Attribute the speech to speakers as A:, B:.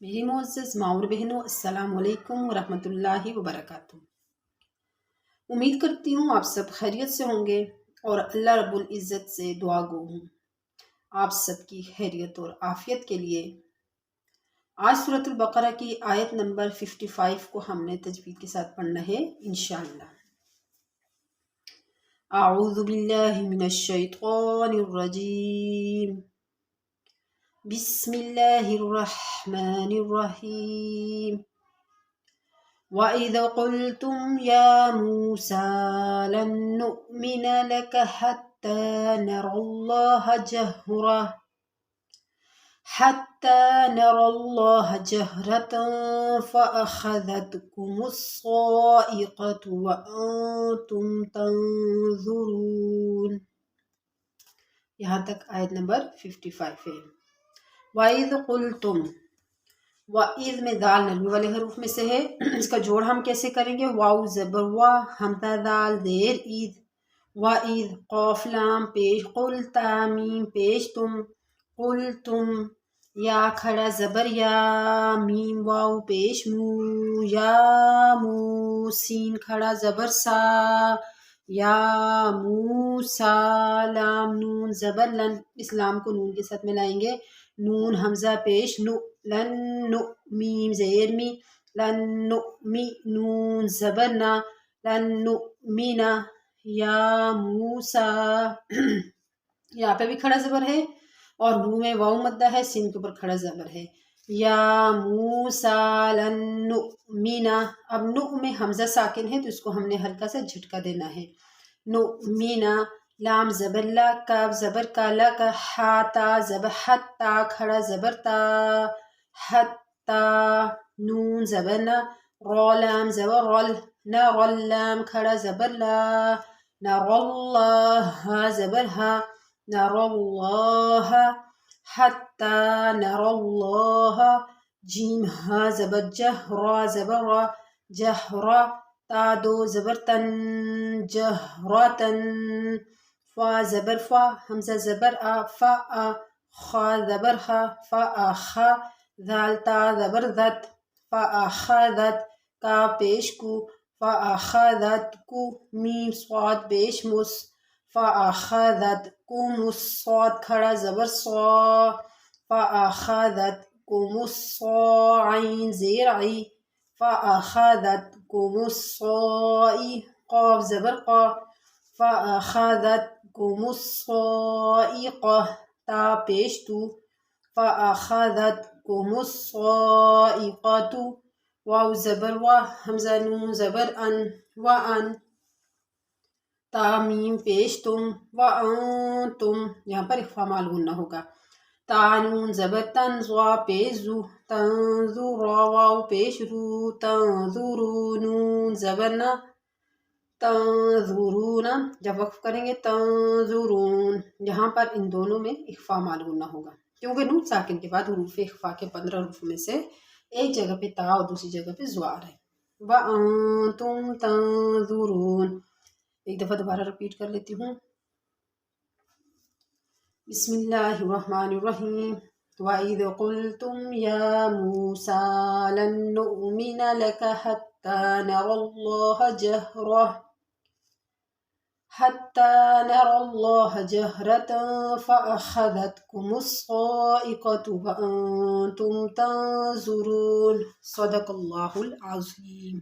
A: میری معزز ماں اور بہنوں، السلام علیکم ورحمۃ اللہ وبرکاتہ۔ امید کرتی ہوں آپ سب خیریت سے ہوں گے اور اللہ رب العزت سے دعا گو ہوں آپ سب کی خیریت اور عافیت کے لیے۔ آج سورۃ البقرہ کی آیت نمبر 55 کو ہم نے تجوید کے ساتھ پڑھنا ہے انشاءاللہ۔ اعوذ باللہ من الشیطان الرجیم، بسم اللہ الرحمن الرحیم۔ وَإِذْ قُلْتُمْ يَا مُوسَىٰ لَن نُّؤْمِنَ لَكَ حَتَّىٰ نَرَى اللَّهَ جَهْرَةً فَأَخَذَتْكُمُ الصَّاعِقَةُ وَأَنتُمْ تَنظُرُونَ۔ یہاں تک آیت نمبر 55 ہے۔ وَإِذْ قُلْتُمْ، وَإِذْ میں دال نرمی والے حروف میں سے ہے۔ اس کا جوڑ ہم کیسے کریں گے؟ واو زبر وا، ہمزہ دال زیر عید، وَإِذْ قاف لام پیش، قل تامیم پیش تم، قل تم، یا کھڑا زبر یا، میم واو پیش مو، یا مو، سین کھڑا زبر سا، یا موسا، لام نون زبر لن، اس لام کو نون کے ساتھ ملائیں گے، نون حمزہ پیش نو، لن نو، میم زیر می، لن نؤمی، نون زبر نا، لن نؤمنا، یا موسا، یہاں پہ بھی کھڑا زبر ہے اور نو میں واو مدہ ہے، سین کے اوپر کھڑا زبر ہے، یا موسا لن نؤمنا۔ اب نو میں حمزہ ساکن ہے تو اس کو ہم نے ہلکا سا جھٹکا دینا ہے، نؤمنا، لام زبر لا، کاف زبر کا، لا کا، ہا تا زبر حت، تا کھڑا زبر تا، حتا، نون زبر نا، را لام زبر رل، نرل، لام کھڑا زبر لا، نرى اللہ، ہا زبر ہا، نرى اللہ، حتی نرى اللہ، جیم ہا زبر جہ، را زبر را، جہرا، تا دو زبر تن، جہراتن، فا زبر فا، حمزہ زبر آ، فا آ، خا زبر خا، فا آ خا، ذال تا زبر ذت، فا آ خا ذت، کا پیش کو، فا آ خا ذت کو، میم صاد پیش مس، فا آ خا ذت کو مس، صاد کھڑا زبر صا، فا آ خا ذت کو مس، صا عین زیر عی، فا آ خا ذت کو مس، صائی، قاف زبر قا، فا آ خا ذت کو مس، صائقہ، تا پیش تو، فا آ خا ذت کو مس، صائقۃ، واو زبر وا، حمزہ نون زبر ان، وان، تا میم پیش تم، وانتم، یہاں پر اخفا معلوم نہ ہوگا، تا نون زبر تن، زوا پیش زو، تنظرا، واو پیش رو، تنظرو، نون زبر نا، تنظرون، جب وقف کریں گے تنظرون، یہاں پر ان دونوں میں اخفا معلوم نہ ہوگا کیونکہ نون ساکن کے بعد حروف اخفا کے 15 حروف میں سے ایک جگہ پہ تا اور دوسری جگہ پہ زوار ہے۔ وَأَنْتُمْ تَنْظُرُونَ، ایک دفعہ دوبارہ رپیٹ کر لیتی ہوں۔ بسم اللہ الرحمن الرحیم۔ وَإِذْ قُلْتُمْ يَا مُوسَىٰ لَن نُّؤْمِنَ لَكَ حَتَّىٰ نَرَى اللَّهَ جَهْرَةً فَأَخَذَتْكُمُ الصَّاعِقَةُ وَأَنْتُمْ تَنظُرُونَ۔ صدق اللہ العظیم۔